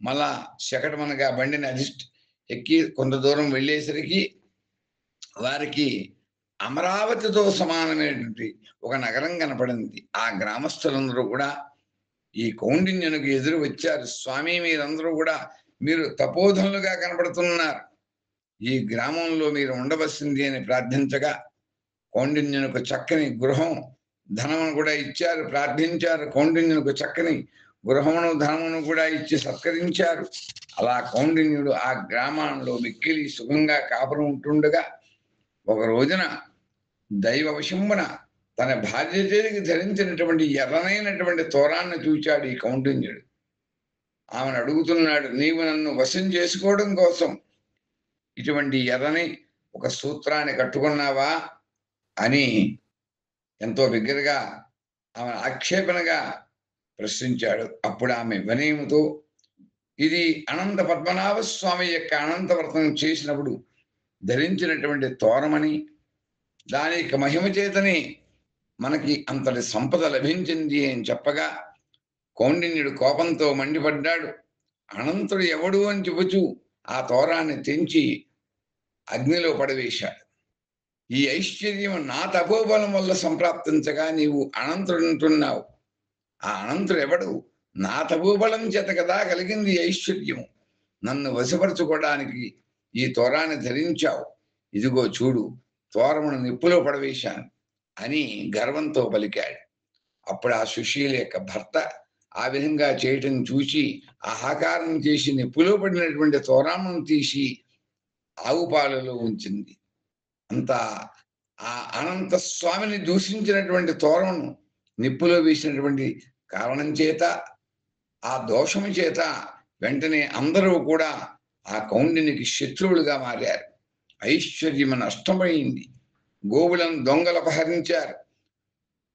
మళ్ళా శకటమనగా బండిని ఎక్కి కొంత దూరం వెళ్ళేసరికి వారికి అమరావతితో సమానమైనటువంటి ఒక నగరం కనపడింది. ఆ గ్రామస్తులందరూ కూడా ఈ కౌండిన్యునికి ఎదురు వచ్చారు. స్వామి, మీరందరూ కూడా మీరు తపోధనులుగా కనపడుతున్నారు, ఈ గ్రామంలో మీరు ఉండవలసింది అని ప్రార్థించగా కౌండిన్యునికి చక్కని గృహం ధనమును కూడా ఇచ్చారు, ప్రార్థించారు. కౌండిన్యునికి చక్కని గృహమును ధనమును కూడా ఇచ్చి సత్కరించారు. అలా కౌండిన్యుడు ఆ గ్రామంలో మిక్కిలి సుఖంగా కాపురం ఉంటుండగా ఒక రోజున దైవవశంబున తన భార్య చేతికి ధరించినటువంటి ఎర్రనైనటువంటి తోరాన్ని చూచాడు ఈ కౌండిన్యుడు. ఆమెను అడుగుతున్నాడు, నీవు నన్ను వశం చేసుకోవడం కోసం ఇటువంటి ఎర్రని ఒక సూత్రాన్ని కట్టుకున్నావా అని ఎంతో బిగ్గరగా ఆమె ఆక్షేపణగా ప్రశ్నించాడు. అప్పుడు ఆమె వినయముతో, ఇది అనంత పద్మనాభ స్వామి యొక్క అనంత వ్రతం చేసినప్పుడు ధరించినటువంటి తోరమని, దాని యొక్క మహిమ చేతని మనకి అంతటి సంపద లభించింది అని చెప్పగా కౌండిన్యుడు కోపంతో మండిపడ్డాడు. అనంతుడు ఎవడు అని చెబుచూ ఆ తోరాన్ని తెంచి అగ్నిలో పడవేశాడు. ఈ ఐశ్వర్యం నా తపోబలం వల్ల సంప్రాప్తించగా నీవు అనంతుడంటున్నావు. ఆ అనంతుడు ఎవడు? నా తపోబలం చేత కదా కలిగింది ఐశ్వర్యము. నన్ను వశపరచుకోవడానికి ఈ తోరాన్ని ధరించావు. ఇదిగో చూడు, తోరమును నిప్పులో పడవేశాను అని గర్వంతో పలికాడు. అప్పుడు ఆ సుశీల యొక్క భర్త ఆ విధంగా చేయటం చూసి ఆహాకారం చేసి నిప్పులో పడినటువంటి తోరామును తీసి ఆవు పాలలో ఉంచింది. అంత ఆ అనంత స్వామిని దూషించినటువంటి తోరమును నిప్పులో వేసినటువంటి కారణం చేత, ఆ దోషము చేత వెంటనే అందరూ కూడా ఆ కౌండినికి శత్రువులుగా మారారు. ఐశ్వర్యం నష్టమైంది. గోవులను దొంగలు అపహరించారు.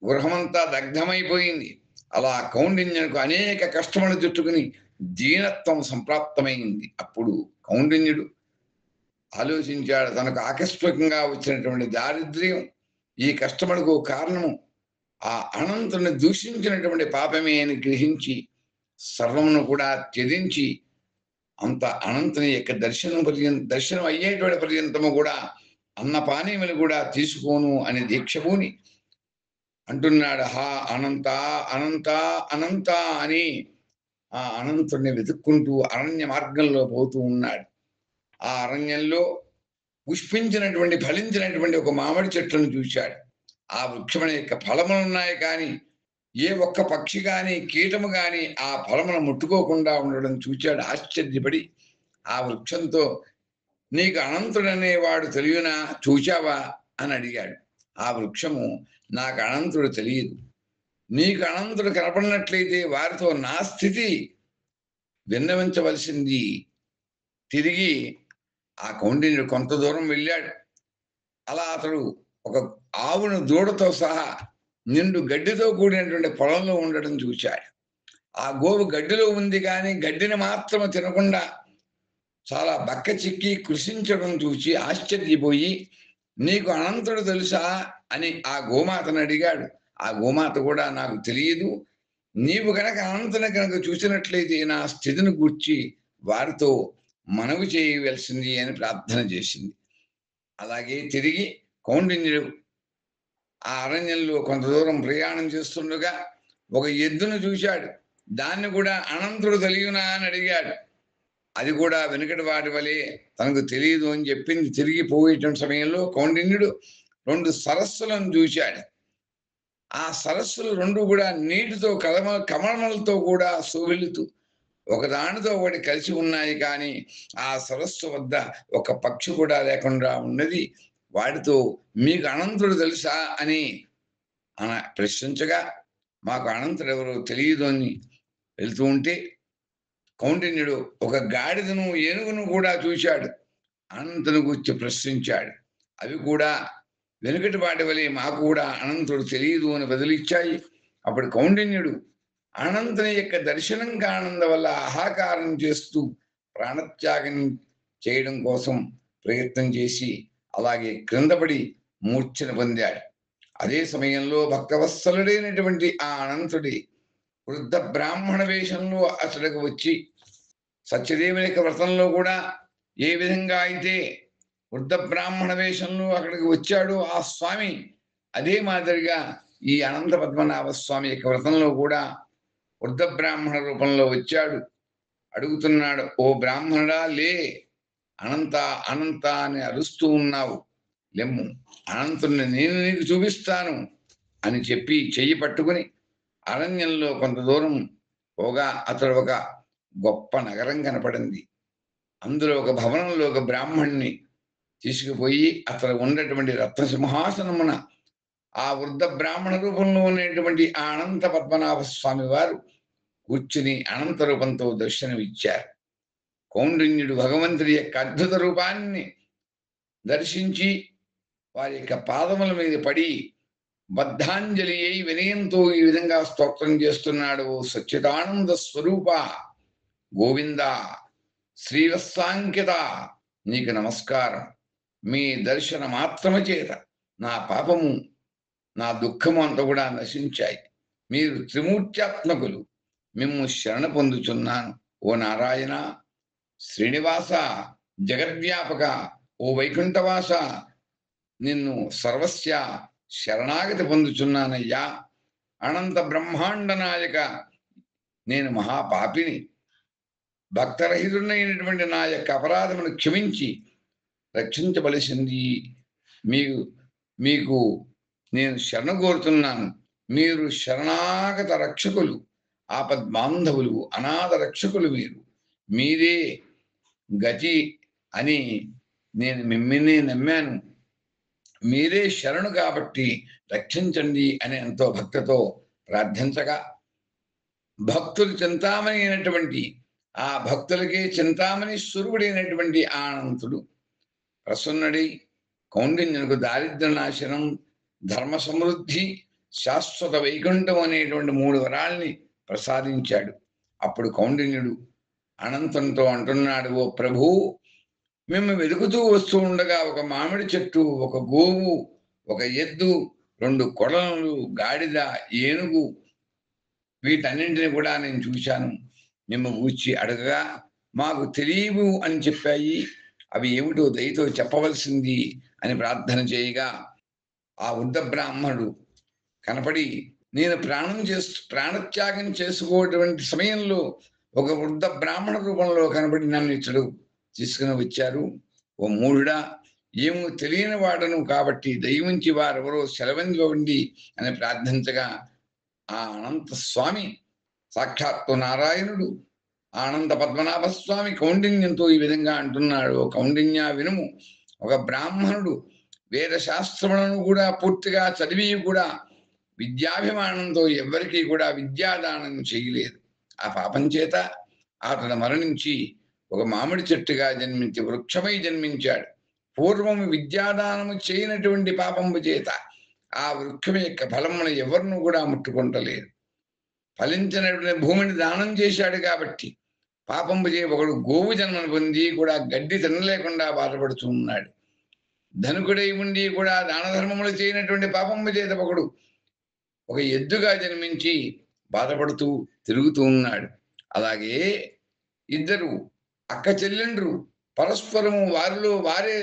గృహమంతా దగ్ధమైపోయింది. అలా కౌండిన్యునికి అనేక కష్టములు చుట్టుకుని దీనత్వం సంప్రాప్తమైంది. అప్పుడు కౌండిన్యుడు ఆలోచించాడు, తనకు ఆకస్మికంగా వచ్చినటువంటి దారిద్ర్యం ఈ కష్టములకు కారణము ఆ అనంతుని దూషించినటువంటి పాపమే అని గ్రహించి సర్వమును కూడా త్యజించి అంత అనంతుని యొక్క దర్శనం అయ్యేటువంటి పర్యంతము కూడా అన్నపానీయములు కూడా తీసుకోను అని దీక్షభూని అంటున్నాడు. హా అనంత అనంత అనంత అని ఆ అనంతుడిని వెతుక్కుంటూ అరణ్య మార్గంలో పోతూ ఉన్నాడు. ఆ అరణ్యంలో పుష్పించినటువంటి ఫలించినటువంటి ఒక మామిడి చెట్టును చూశాడు. ఆ వృక్షముల యొక్క ఫలములు ఉన్నాయి, కానీ ఏ ఒక్క పక్షి కానీ కీటము కానీ ఆ ఫలమును ముట్టుకోకుండా ఉండడం చూచాడు. ఆశ్చర్యపడి ఆ వృక్షంతో, నీకు అనంతుడనేవాడు తెలియనా, చూచావా అని అడిగాడు. ఆ వృక్షము, నాకు అనంతుడు తెలియదు. నీకు అనంతుడు కనపడినట్లయితే వారితో నా స్థితి విన్నవించవలసింది. తిరిగి ఆ కౌండిన్యుడు కొంత దూరం వెళ్ళాడు. అలా అతడు ఒక ఆవును దూడతో సహా నిండు గడ్డితో కూడినటువంటి పొలంలో ఉండడం చూశాడు. ఆ గోవు గడ్డిలో ఉంది, కానీ గడ్డిని మాత్రం తినకుండా చాలా బక్క చిక్కి కృషించడం చూసి ఆశ్చర్యపోయి, నీకు అనంతుడు తెలుసా అని ఆ గోమాతను అడిగాడు. ఆ గోమాత కూడా, నాకు తెలియదు, నీవు గనక అనంతుని కనుక చూసినట్లయితే నా స్థితిని గూర్చి వారితో మనవి చేయవలసింది అని ప్రార్థన చేసింది. అలాగే తిరిగి కౌండిన్యుడు ఆ అరణ్యంలో కొంత దూరం ప్రయాణం చేస్తుండగా ఒక ఎద్దును చూశాడు. దాన్ని కూడా అనంతుడు తెలియనా అని అడిగాడు. అది కూడా వెనుకటి వాటి వలె తనకు తెలియదు అని చెప్పింది. తిరిగి పోయేటువంటి సమయంలో కౌండిన్యుడు 2 సరస్సులను చూశాడు. ఆ సరస్సులు 2 కూడా నీటితో కమలములతో కూడా శోభిల్లుతూ ఒకదానితో ఒకటి కలిసి ఉన్నాయి, కానీ ఆ సరస్సు వద్ద ఒక పక్షి కూడా లేకుండా ఉన్నది. వాడితో, మీకు అనంతుడు తెలుసా అని ప్రశ్నించగా, మాకు అనంతుడు ఎవరో తెలియదు అని వెళ్తూ ఉంటే కౌండిన్యుడు ఒక గాడిదను ఏనుగును కూడా చూశాడు. అనంతుని గురించి ప్రశ్నించాడు. అవి కూడా వెనుకటి వాటి వలె మాకు కూడా అనంతుడు తెలియదు అని బదులిచ్చాయి. అప్పుడు కౌండిన్యుడు అనంతుని యొక్క దర్శనం కానంద వల్ల ఆహాకారం చేస్తూ ప్రాణత్యాగం చేయడం కోసం ప్రయత్నం చేసి అలాగే క్రిందపడి మూర్ఛన పొందాడు. అదే సమయంలో భక్తవత్సలుడైనటువంటి ఆ అనంతుడి వృద్ధ బ్రాహ్మణ వేషంలో అతడికి వచ్చి సత్యదేవుని యొక్క వ్రతంలో కూడా ఏ విధంగా అయితే వృద్ధ బ్రాహ్మణ వేషంలో అక్కడికి వచ్చాడో ఆ స్వామి అదే మాదిరిగా ఈ అనంత పద్మనాభ స్వామి యొక్క వ్రతంలో కూడా వృద్ధ బ్రాహ్మణ రూపంలో వచ్చాడు. అడుగుతున్నాడు, ఓ బ్రాహ్మణుడా లే, అనంత అనంత అని అరుస్తూ ఉన్నావు, లెమ్ము, అనంతుని నేను నీకు చూపిస్తాను అని చెప్పి చెయ్యి పట్టుకుని అరణ్యంలో కొంత దూరం పోగా అతడు ఒక గొప్ప నగరం కనపడింది. అందులో ఒక భవనంలో ఒక బ్రాహ్మణ్ణి తీసుకుపోయి అతడు ఉన్నటువంటి రత్నసింహాసనమున ఆ వృద్ధ బ్రాహ్మణ రూపంలో ఉన్నటువంటి ఆ అనంత పద్మనాభ స్వామి వారు కూర్చుని అనంత రూపంతో దర్శనమిచ్చారు. కౌండిన్యుడు భగవంతుడి యొక్క అద్భుత రూపాన్ని దర్శించి వారి యొక్క పాదముల మీద పడి బద్ధాంజలి అయి వినయంతో ఈ విధంగా స్తోత్రం చేస్తున్నాడు. ఓ సచ్చిదానంద స్వరూప గోవింద శ్రీవత్సాంకిత, నీకు నమస్కారం. మీ దర్శన మాత్రము చేత నా పాపము నా దుఃఖము అంతా కూడా నశించాయి. మీరు త్రిమూర్త్యాత్మకులు, మిమ్ము శరణ పొందుచున్నాను. ఓ నారాయణ, శ్రీనివాస, జగద్వ్యాపక, ఓ వైకుంఠవాస, నిన్ను సర్వస్య శరణాగతి పొందుచున్నానయ్యా. అనంత బ్రహ్మాండ నాయక, నేను మహాపాపిని. భక్తరహితుడైనటువంటి నా యొక్క అపరాధమును క్షమించి రక్షించవలసింది మీకు నేను శరణ కోరుతున్నాను. మీరు శరణాగత రక్షకులు, ఆపద్బాంధవులు, అనాథ రక్షకులు. మీరే గతి అని నేను మిమ్మల్ని నమ్మాను. మీరే శరణు కాబట్టి రక్షించండి అని ఎంతో భక్తితో ప్రార్థించగా భక్తులు చింతామణి అయినటువంటి ఆ భక్తులకే చింతామణి స్వరూపుడైనటువంటి అనంతుడు ప్రసన్నుడై కౌండిన్యునికి దారిద్ర్య నాశనం, ధర్మ సమృద్ధి, శాశ్వత వైకుంఠం అనేటువంటి 3 వరాల్ని ప్రసాదించాడు. అప్పుడు కౌండిన్యుడు అనంతంతో అంటున్నాడు, ఓ ప్రభు, మేము వెతుకుతూ వస్తూ ఉండగా ఒక మామిడి చెట్టు, ఒక గోవు, ఒక ఎద్దు, 2 కొడలు, గాడిద, ఏనుగు, వీటన్నింటిని కూడా నేను చూశాను. మేము గూర్చి అడగగా మాకు తెలియవు అని చెప్పాయి. అవి ఏమిటో దయతో చెప్పవలసింది అని ప్రార్థన చేయగా ఆ వృద్ధ బ్రాహ్మణుడు కనపడి నేను ప్రాణత్యాగం చేసుకోవటువంటి సమయంలో ఒక వృద్ధ బ్రాహ్మణ రూపంలో కనబడి నన్ను ఇతడు తీసుకుని వచ్చారు. ఓ మూఢుడా, ఏమో తెలియని వాడను కాబట్టి దయవుంచి వారెవరో సెలవివ్వండి అని ప్రార్థించగా ఆ అనంత స్వామి సాక్షాత్తు నారాయణుడు ఆనంద పద్మనాభ స్వామి కౌండిన్యంతో ఈ విధంగా అంటున్నాడు, ఓ కౌండిన్య వినుము. ఒక బ్రాహ్మణుడు వేద శాస్త్రములను కూడా పూర్తిగా చదివి కూడా విద్యాభిమానంతో ఎవ్వరికీ కూడా విద్యాదానం చేయలేదు. ఆ పాపం చేత అతడు మరణించి ఒక మామిడి చెట్టుగా జన్మించి వృక్షమై జన్మించాడు. పూర్వము విద్యాదానము చేయనటువంటి పాపము చేత ఆ వృక్షం యొక్క ఫలమును ఎవరినూ కూడా ముట్టుకుంటలేదు. ఫలించినటువంటి భూమిని దానం చేశాడు కాబట్టి పాపంపు చే ఒకడు గోవు జన్మను పొంది కూడా గడ్డి తినలేకుండా బాధపడుతూ ఉన్నాడు. ధనుకుడై ఉండి కూడా దాన ధర్మములు చేయనటువంటి పాపంపు చేత ఒకడు ఒక ఎద్దుగా జన్మించి బాధపడుతూ తిరుగుతూ ఉన్నాడు. అలాగే ఇద్దరు అక్క చెల్లెండ్రు పరస్పరము వారిలో వారే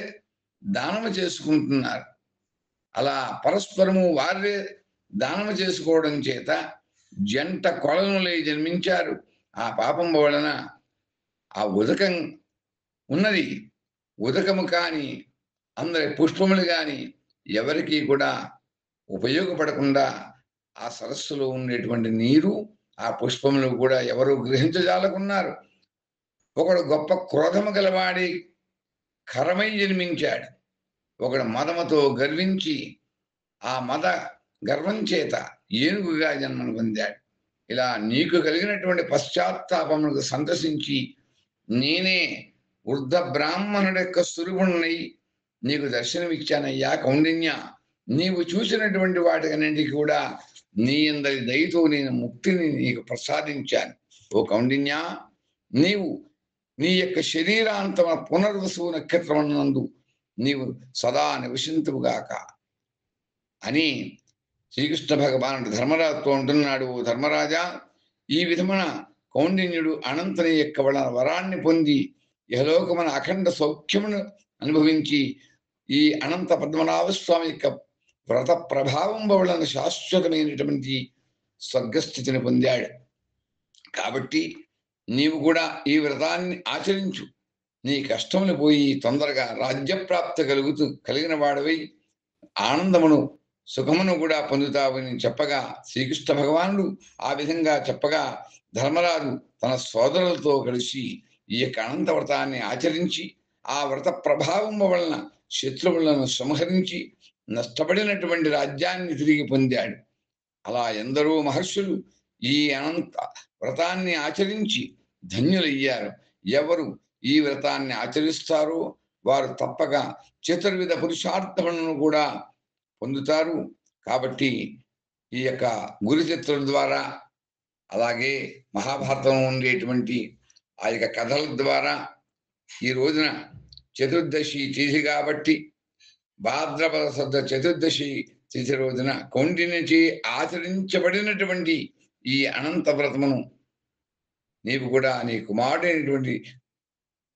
దానము చేసుకుంటున్నారు. అలా పరస్పరము వారే దానము చేసుకోవడం చేత జంట కొలనులై జన్మించారు. ఆ పాపం వలన ఆ ఉదకం ఉన్నది, ఉదకము కాని అందరి పుష్పములు కాని ఎవరికీ కూడా ఉపయోగపడకుండా ఆ సరస్సులో ఉండేటువంటి నీరు, ఆ పుష్పములు కూడా ఎవరు గ్రహించజాలకున్నారు. ఒకడు గొప్ప క్రోధము గలవాడి ఖరమై జన్మించాడు. ఒకడు మదముతో గర్వించి ఆ మద గర్వం చేత ఏనుగుగా జన్మను పొందాడు. ఇలా నీకు కలిగినటువంటి పశ్చాత్తాపములకు సంతసించి నేనే వృద్ధ బ్రాహ్మణుడి యొక్క స్వరూపుణ్ణి నీకు దర్శనమిచ్చానయ్యా కౌండిన్య. నీవు చూసినటువంటి వాటికన్నింటికి కూడా నీ అందరి దయతో నేను ముక్తిని నీకు ప్రసాదించాను. ఓ కౌండిన్య, నీవు నీ యొక్క శరీరాంతమ పునర్వసు నక్షత్రమునందు నీవు సదా నివసింతువుగాక అని శ్రీకృష్ణ భగవానుడు ధర్మరాజుతో అంటున్నాడు. ఓ ధర్మరాజా, ఈ విధమున కౌండిన్యుడు అనంతుని యొక్క వరాన్ని పొంది ఇహలోకమున అఖండ సౌఖ్యమును అనుభవించి ఈ అనంత పద్మనాభ స్వామి యొక్క వ్రత ప్రభావం వలన శాశ్వతమైనటువంటి స్వర్గస్థితిని పొందాడు. కాబట్టి నీవు కూడా ఈ వ్రతాన్ని ఆచరించు. నీ కష్టములు పోయి తొందరగా రాజ్యప్రాప్తి కలిగిన వాడవై ఆనందమును సుఖమును కూడా పొందుతావని చెప్పగా శ్రీకృష్ణ భగవానుడు ఆ విధంగా చెప్పగా ధర్మరాజు తన సోదరులతో కలిసి ఈ యొక్క అనంత వ్రతాన్ని ఆచరించి ఆ వ్రత ప్రభావం వలన శత్రువులను సంహరించి నష్టపడినటువంటి రాజ్యాన్ని తిరిగి పొందాడు. అలా ఎందరో మహర్షులు ఈ అనంత వ్రతాన్ని ఆచరించి ధన్యులయ్యారు. ఎవరు ఈ వ్రతాన్ని ఆచరిస్తారో వారు తప్పక చతుర్విధ పురుషార్థములను కూడా పొందుతారు. కాబట్టి ఈ యొక్క గురుచిత్రుల ద్వారా అలాగే మహాభారతంలో ఉండేటువంటి ఆ యొక్క కథల ద్వారా ఈ రోజున చతుర్దశి తిథి కాబట్టి భాద్రపద శుద్ధ చతుర్దశి తిథి రోజున కౌండిన్యచే ఆచరించబడినటువంటి ఈ అనంత వ్రతమును నీవు కూడా నీ కుమారుడైనటువంటి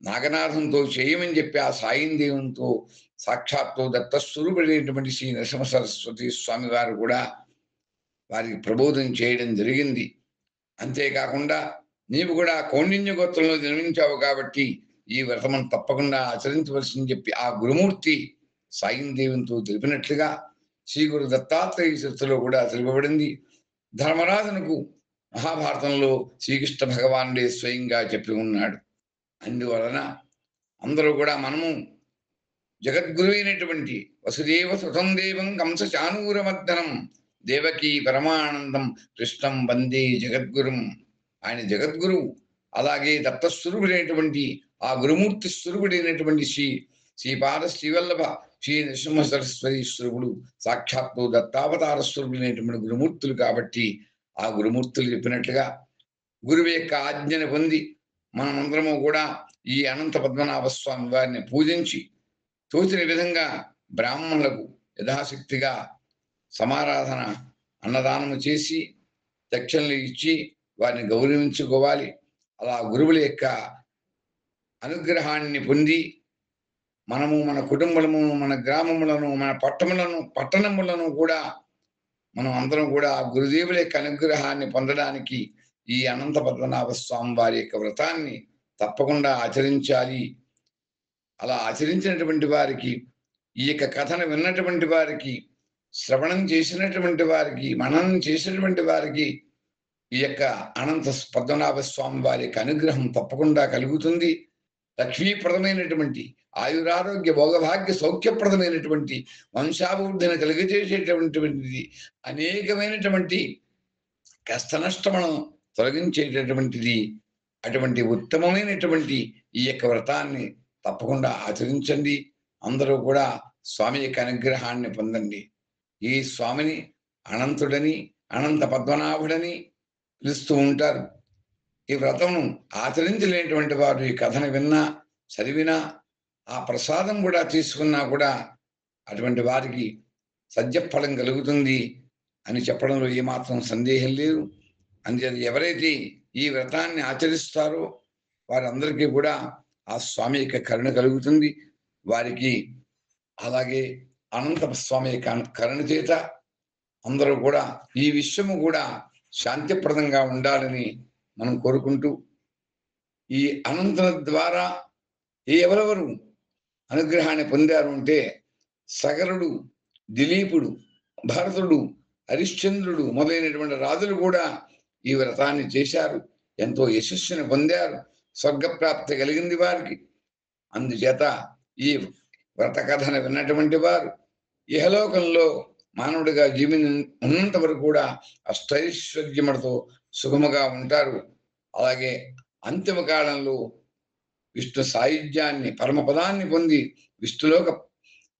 నాగనాథంతో చేయమని చెప్పి ఆ సాయం దేవునితో సాక్షాత్తు దత్తస్వరూపుడైనటువంటి శ్రీ నరసింహ సరస్వతి స్వామి వారు కూడా వారికి ప్రబోధం చేయడం జరిగింది. అంతేకాకుండా నీవు కూడా కౌండిన్య గోత్రంలో జన్మించావు కాబట్టి ఈ వ్రతమును తప్పకుండా ఆచరించవలసిందని చెప్పి ఆ గురుమూర్తి సాయం దేవునితో తెలిపినట్లుగా శ్రీ గురు దత్తాత్రేయ చరిత్రలో కూడా తెలుపబడింది. ధర్మరాజునకు మహాభారతంలో శ్రీకృష్ణ భగవానుడే స్వయంగా చెప్పి ఉన్నాడు. అందువలన అందరూ కూడా మనము జగద్గురు అయినటువంటి వసుదేవ సుతం దేవం కంస చానూరమర్దనం దేవకీ పరమానందం కృష్ణం వందే జగద్గురుం. ఆయన జగద్గురువు. అలాగే దత్తస్వరూపుడైనటువంటి ఆ గురుమూర్తి స్వరూపుడైనటువంటి శ్రీపాద శ్రీవల్లభ శ్రీ నరసింహ సరస్వతి స్వరూపుడు సాక్షాత్తు దత్తావతార స్వరూపుడైనటువంటి గురుమూర్తులు కాబట్టి ఆ గురుమూర్తులు చెప్పినట్లుగా గురువు యొక్క ఆజ్ఞను పొంది మనమందరము కూడా ఈ అనంత పద్మనాభ స్వామి వారిని పూజించి తోచిన విధంగా బ్రాహ్మణులకు యథాశక్తిగా సమారాధన అన్నదానము చేసి దక్షిణలు ఇచ్చి వారిని గౌరవించుకోవాలి. అలా గురువుల యొక్క అనుగ్రహాన్ని పొంది మనము మన కుటుంబము మన గ్రామములను మన పట్టణములను కూడా మనం అందరం కూడా గురుదేవుల యొక్క అనుగ్రహాన్ని పొందడానికి ఈ అనంత పద్మనాభ స్వామి వారి యొక్క వ్రతాన్ని తప్పకుండా ఆచరించాలి. అలా ఆచరించినటువంటి వారికి ఈ యొక్క కథను విన్నటువంటి వారికి శ్రవణం చేసినటువంటి వారికి మననం చేసినటువంటి వారికి ఈ యొక్క అనంత పద్మనాభ స్వామి వారి యొక్క అనుగ్రహం తప్పకుండా కలుగుతుంది. లక్ష్మీప్రదమైనటువంటి ఆయురారోగ్య భోగభాగ్య సౌఖ్యప్రదమైనటువంటి వంశాభివృద్ధిని కలిగజేసేటటువంటిది అనేకమైనటువంటి కష్ట నష్టములను తొలగించేటటువంటిది. అటువంటి ఉత్తమమైనటువంటి ఈ యొక్క వ్రతాన్ని తప్పకుండా ఆచరించండి. అందరూ కూడా స్వామి యొక్క అనుగ్రహాన్ని పొందండి. ఈ స్వామిని అనంతుడని అనంత పద్మనాభుడని పిలుస్తూ ఉంటారు. ఈ వ్రతమును ఆచరించలేనటువంటి వారు ఈ కథను విన్నా చదివినా ఆ ప్రసాదం కూడా తీసుకున్నా కూడా అటువంటి వారికి సత్యఫలం కలుగుతుంది అని చెప్పడంలో ఏమాత్రం సందేహం లేదు. అందుచేత ఎవరైతే ఈ వ్రతాన్ని ఆచరిస్తారో వారందరికీ కూడా ఆ స్వామి యొక్క కరుణ కలుగుతుంది. వారికి అలాగే అనంత స్వామి యొక్క కరుణ చేత అందరూ కూడా ఈ విశ్వము కూడా శాంతిప్రదంగా ఉండాలని మనం కోరుకుంటూ ఈ అనంతుల ద్వారా ఎవరెవరు అనుగ్రహాన్ని పొందారు అంటే సగరుడు, దిలీపుడు, భరతుడు, హరిశ్చంద్రుడు మొదలైనటువంటి రాజులు కూడా ఈ వ్రతాన్ని చేశారు. ఎంతో యశస్సుని పొందారు. స్వర్గప్రాప్తి కలిగింది వారికి. అందుచేత ఈ వ్రత కథను విన్నటువంటి వారు ఇహలోకంలో మానవుడిగా ఉన్నంత వరకు కూడా అష్టైశ్వర్యములతో సుగముగా ఉంటారు. అలాగే అంతిమ కాలంలో విష్ణు సాయుధ్యాన్ని పరమపదాన్ని పొంది విష్ణులోక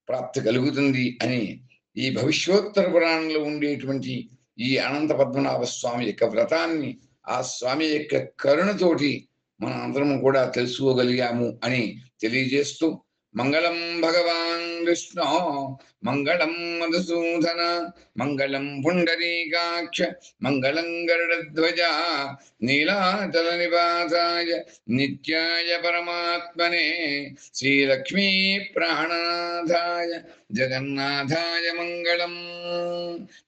ప్రాప్తి కలుగుతుంది అని ఈ భవిష్యోత్తర పురాణంలో ఉండేటువంటి ఈ అనంత పద్మనాభ స్వామి యొక్క వ్రతాన్ని ఆ స్వామి యొక్క కరుణతోటి మన అందరం కూడా తెలుసుకోగలిగాము అని తెలియజేస్తూ మంగళం భగవాన్ విష్ణు మంగళం మధుసూదన మంగళం పుండరీకాక్ష మంగళం గరుడధ్వజ నీలాచల నివాసాయ నిత్యాయ పరమాత్మనే శ్రీలక్ష్మీ ప్రాణనాథాయ జగన్నాథాయ మంగళం.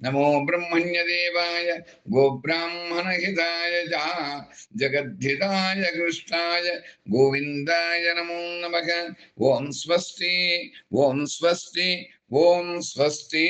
నమో బ్రహ్మణ్యదేవాయ గోబ్రాహ్మణహితాయ చ జగద్ధితాయ కృష్ణాయ గోవిందాయ నమో నమః. ఓం స్వస్తి ఓం స్వస్తి ఓం స్వస్తి.